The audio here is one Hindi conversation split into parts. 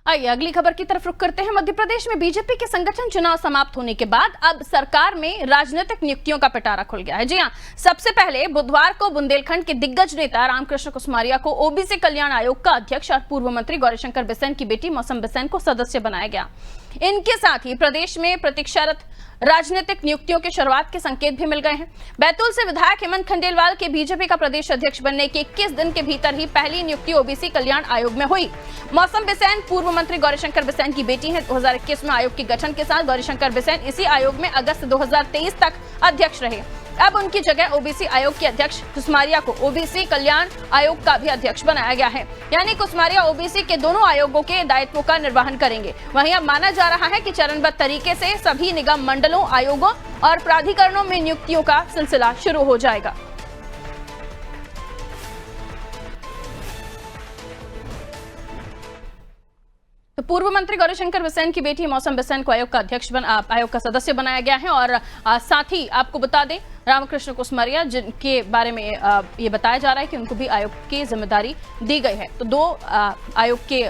आइए अगली खबर की तरफ रुख करते हैं। मध्य प्रदेश में बीजेपी के संगठन चुनाव समाप्त होने के बाद अब सरकार में राजनीतिक नियुक्तियों का पिटारा खुल गया है। जी हां, सबसे पहले बुधवार को बुंदेलखंड के दिग्गज नेता रामकृष्ण कुसमारिया को ओबीसी कल्याण आयोग का अध्यक्ष और पूर्व मंत्री गौरीशंकर बिसेन की बेटी मौसम बिसेन को सदस्य बनाया गया। इनके साथ ही प्रदेश में प्रतीक्षारत राजनीतिक नियुक्तियों की शुरुआत के संकेत भी मिल गए हैं। बैतूल से विधायक हेमंत खंडेलवाल के बीजेपी का प्रदेश अध्यक्ष बनने के 21 दिन के भीतर ही पहली नियुक्ति ओबीसी कल्याण आयोग में हुई। मौसम बिसेन पूर्व मंत्री गौरीशंकर बिसेन की बेटी है। 2021 में आयोग के गठन के साथ गौरीशंकर बिसेन इसी आयोग में अगस्त 2023 तक अध्यक्ष रहे। अब उनकी जगह ओबीसी आयोग के अध्यक्ष कुसमारिया को ओबीसी कल्याण आयोग का भी अध्यक्ष बनाया गया है। यानी कुसमारिया ओबीसी के दोनों आयोगों के दायित्वों का निर्वहन करेंगे। वहीं अब माना जा रहा है कि चरणबद्ध तरीके से सभी निगम मंडलों, आयोगों और प्राधिकरणों में नियुक्तियों का सिलसिला शुरू हो जाएगा। तो पूर्व मंत्री गौरीशंकर बिसेन की बेटी मौसम बिसेन को आयोग का अध्यक्ष आयोग का सदस्य बनाया गया है। और साथ ही आपको बता दें, रामकृष्ण कुसमारिया जिनके बारे में ये बताया जा रहा है कि उनको भी आयोग की जिम्मेदारी दी गई है, तो 2 आयोग के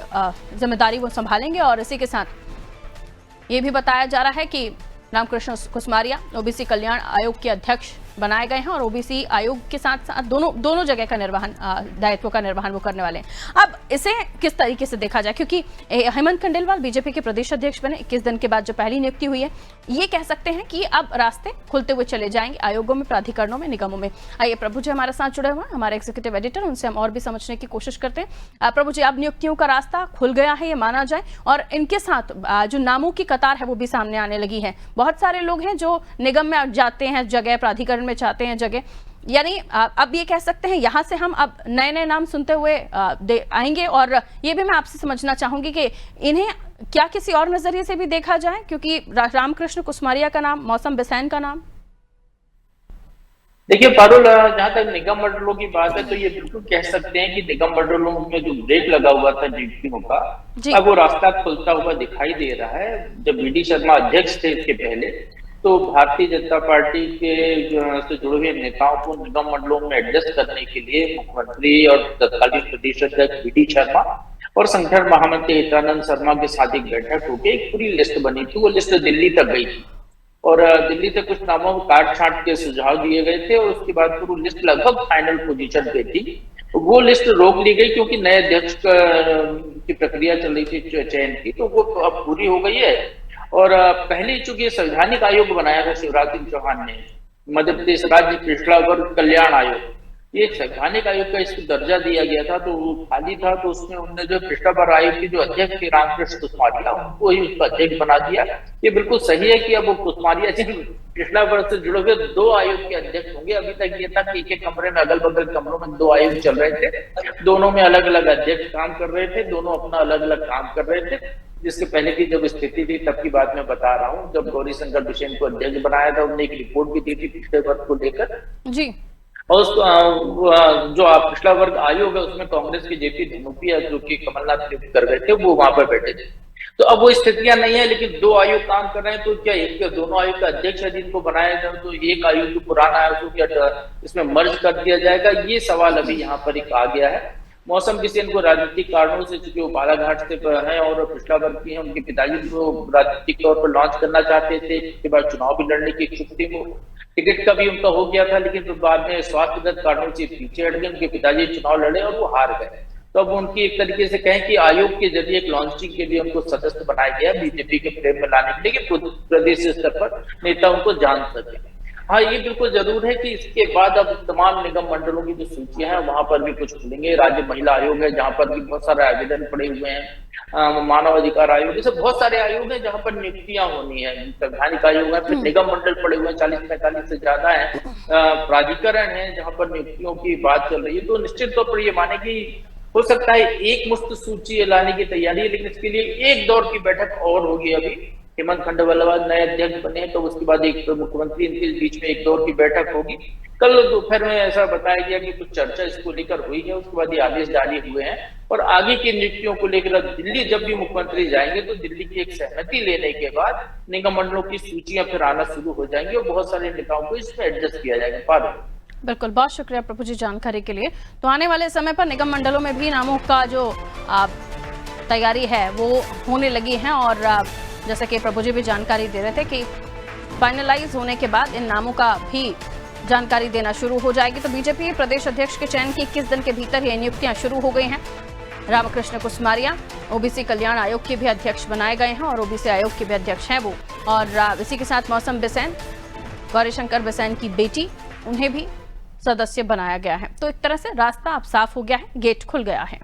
जिम्मेदारी वो संभालेंगे। और इसी के साथ ये भी बताया जा रहा है कि रामकृष्ण कुसमारिया ओबीसी कल्याण आयोग के अध्यक्ष बनाए गए हैं और ओबीसी आयोग के साथ साथ दोनों जगह का निर्वहन, दायित्व का निर्वहन वो करने वाले हैं। अब इसे किस तरीके से देखा जाए, क्योंकि हेमंत खंडेलवाल बीजेपी के प्रदेश अध्यक्ष बने 21 दिन के बाद जो पहली नियुक्ति हुई है, ये कह सकते हैं कि अब रास्ते खुलते हुए चले जाएंगे आयोगों में, प्राधिकरणों में, निगमों में। आइए प्रभु जी हमारे साथ जुड़े हुए हैं, हमारे एग्जीक्यूटिव एडिटर, उनसे हम और भी समझने की कोशिश करते हैं। प्रभु जी, अब नियुक्तियों का रास्ता खुल गया है, ये माना जाए, और इनके साथ जो नामों की कतार है वो भी सामने आने लगी है। बहुत सारे लोग हैं जो निगम में जाते हैं जगह, प्राधिकरण में चाहते हैं जगह, यानी अब ये कह सकते हैं यहां से हम अब नए नए नाम सुनते हुए आएंगे। और ये भी मैं आपसे समझना चाहूंगी कि इन्हें क्या किसी और नजरिए से भी देखा जाए, क्योंकि रामकृष्ण कुसमारिया का नाम, मौसम बिसेन का नाम। देखिए पारुल, जहां तक निगम मंडलों की बात है तो ये बिल्कुल कह सकते हैं कि निगम मंडलों में जो ब्रेक लगा हुआ था नियुक्तियों का, अब वो रास्ता खुलता हुआ दिखाई दे रहा है। जब वीडी शर्मा अध्यक्ष थे इसके पहले, तो भारतीय जनता पार्टी के से जुड़े हुए नेताओं को निगम मंडलों में एडजस्ट करने के लिए मुख्यमंत्री और तत्कालीन प्रदेश अध्यक्ष वीडी शर्मा और संगठन महामंत्री हितानंद शर्मा के साथ एक बैठक होकर एक पूरी लिस्ट बनी थी। वो लिस्ट दिल्ली तक गई थी और दिल्ली से कुछ नामों को काट छांट के सुझाव दिए गए थे और उसके बाद फिर वो लिस्ट लगभग फाइनल पोजीशन पे थी। वो लिस्ट रोक ली गई क्योंकि नए अध्यक्ष की प्रक्रिया चल रही थी चयन की, तो वो अब पूरी हो गई है। और पहले चूंकि संवैधानिक आयोग बनाया था शिवराज सिंह चौहान ने, मध्य प्रदेश राज्य पिछड़ा वर्ग कल्याण आयोग, ये संवैधानिक आयोग का इसको दर्जा दिया गया था, तो वो खाली था, तो उसमें उन्होंने जो पिछड़ा वर्ग आयोग के जो अध्यक्ष थे रामकृष्ण कुसमारिया, उनको ही उसका अध्यक्ष बना दिया। ये बिल्कुल सही है कि अब वो कुसमारिया जी पिछड़ा वर्ग से जुड़े हुए 2 आयोग के अध्यक्ष होंगे। अभी तक ये था कि एक कमरे में, अगल बगल कमरों में 2 आयोग चल रहे थे, दोनों में अलग अलग अध्यक्ष काम कर रहे थे, दोनों अपना अलग अलग काम कर रहे थे। जिसके पहले की जब स्थिति थी तब की बात मैं बता रहा हूँ, जब गौरीशंकर बिसेन को अध्यक्ष बनाया था, उन्होंने एक रिपोर्ट भी दी थी पिछड़े वर्ग को लेकर जी। और जो पिछड़ा वर्ग आयोग है उसमें कांग्रेस के जेपी धनोपिया, जो कि कमलनाथ नियुक्त कर गए थे, वो वहां पर बैठे थे। तो अब वो स्थितियां नहीं है, लेकिन 2 आयोग काम कर रहे हैं, तो क्या एक दोनों आयोग का अध्यक्ष है जिनको बनाया जाए, तो एक आयोग जो पुराना आयोग को क्या इसमें मर्ज कर दिया जाएगा, ये सवाल अभी यहाँ पर एक आ गया है। मौसम बिसेन को राजनीतिक कारणों से, चूंकि वो बालाघाट से हैं और पिछड़ा वर्ग की हैं, उनके पिताजी को राजनीतिक तौर पर लॉन्च करना चाहते थे, उसके बाद चुनाव भी लड़ने की इच्छुक थी, वो टिकट का भी उनका हो गया था, लेकिन फिर बाद में स्वास्थ्यगत कारणों से पीछे हट गए। उनके पिताजी चुनाव लड़े और वो हार गए। तो अब उनकी एक तरीके से कहें कि आयोग के जरिए एक लॉन्चिंग के लिए उनको सदस्य बनाया गया बीजेपी के फ्रेम में लाने के लिए, कि प्रदेश स्तर पर नेता उनको जान सके। हाँ, ये बिल्कुल जरूर है कि इसके बाद अब तमाम निगम मंडलों की जो सूचियां हैं वहां पर भी कुछ खुलेंगे। राज्य महिला आयोग है जहां पर भी बहुत सारे आवेदन पड़े हुए हैं, मानव अधिकार आयोग, जैसे बहुत सारे आयोग हैं जहां पर नियुक्तियां होनी है। संवैधानिक आयोग है, फिर निगम मंडल पड़े हुए हैं, 40-45 से ज्यादा है, प्राधिकरण है जहां पर नियुक्तियों की बात चल रही है। तो निश्चित तौर पर ये माने कि हो सकता है एक मुश्त सूची लाने की तैयारी है, लेकिन इसके लिए एक दौर की बैठक और होगी। अभी हेमंत खंडेलवाल नए अध्यक्ष बने तो उसके बाद एक मुख्यमंत्री इनके बीच में एक दौर की बैठक होगी। कल दोपहर में ऐसा बताया गया कि कुछ चर्चा इसको लेकर हुई है, उसके बाद ये आदेश जारी हुए हैं और आगे की नियुक्तियों को लेकर दिल्ली जब भी मुख्यमंत्री जाएंगे तो दिल्ली की एक सहमति लेने के बाद निगम मंडलों की सूचियां फिर आना शुरू हो जाएंगी और बहुत सारे नेताओं को इसमें एडजस्ट किया जाएगा। पारुल, बिल्कुल, बहुत शुक्रिया प्रभु जी जानकारी के लिए। तो आने वाले समय पर निगम मंडलों में भी नामों का जो तैयारी है वो होने लगी है और जैसा कि प्रभु जी भी जानकारी दे रहे थे कि फाइनलाइज होने के बाद इन नामों का भी जानकारी देना शुरू हो जाएगी। तो बीजेपी प्रदेश अध्यक्ष के चयन की 21 दिन के भीतर ये नियुक्तियां शुरू हो गई हैं। रामकृष्ण कुसमारिया ओबीसी कल्याण आयोग के भी अध्यक्ष बनाए गए हैं और ओबीसी आयोग के भी अध्यक्ष हैं वो। और इसी के साथ मौसम बिसेन, गौरीशंकर बिसेन की बेटी, उन्हें भी सदस्य बनाया गया है। तो एक तरह से रास्ता अब साफ हो गया है, गेट खुल गया है।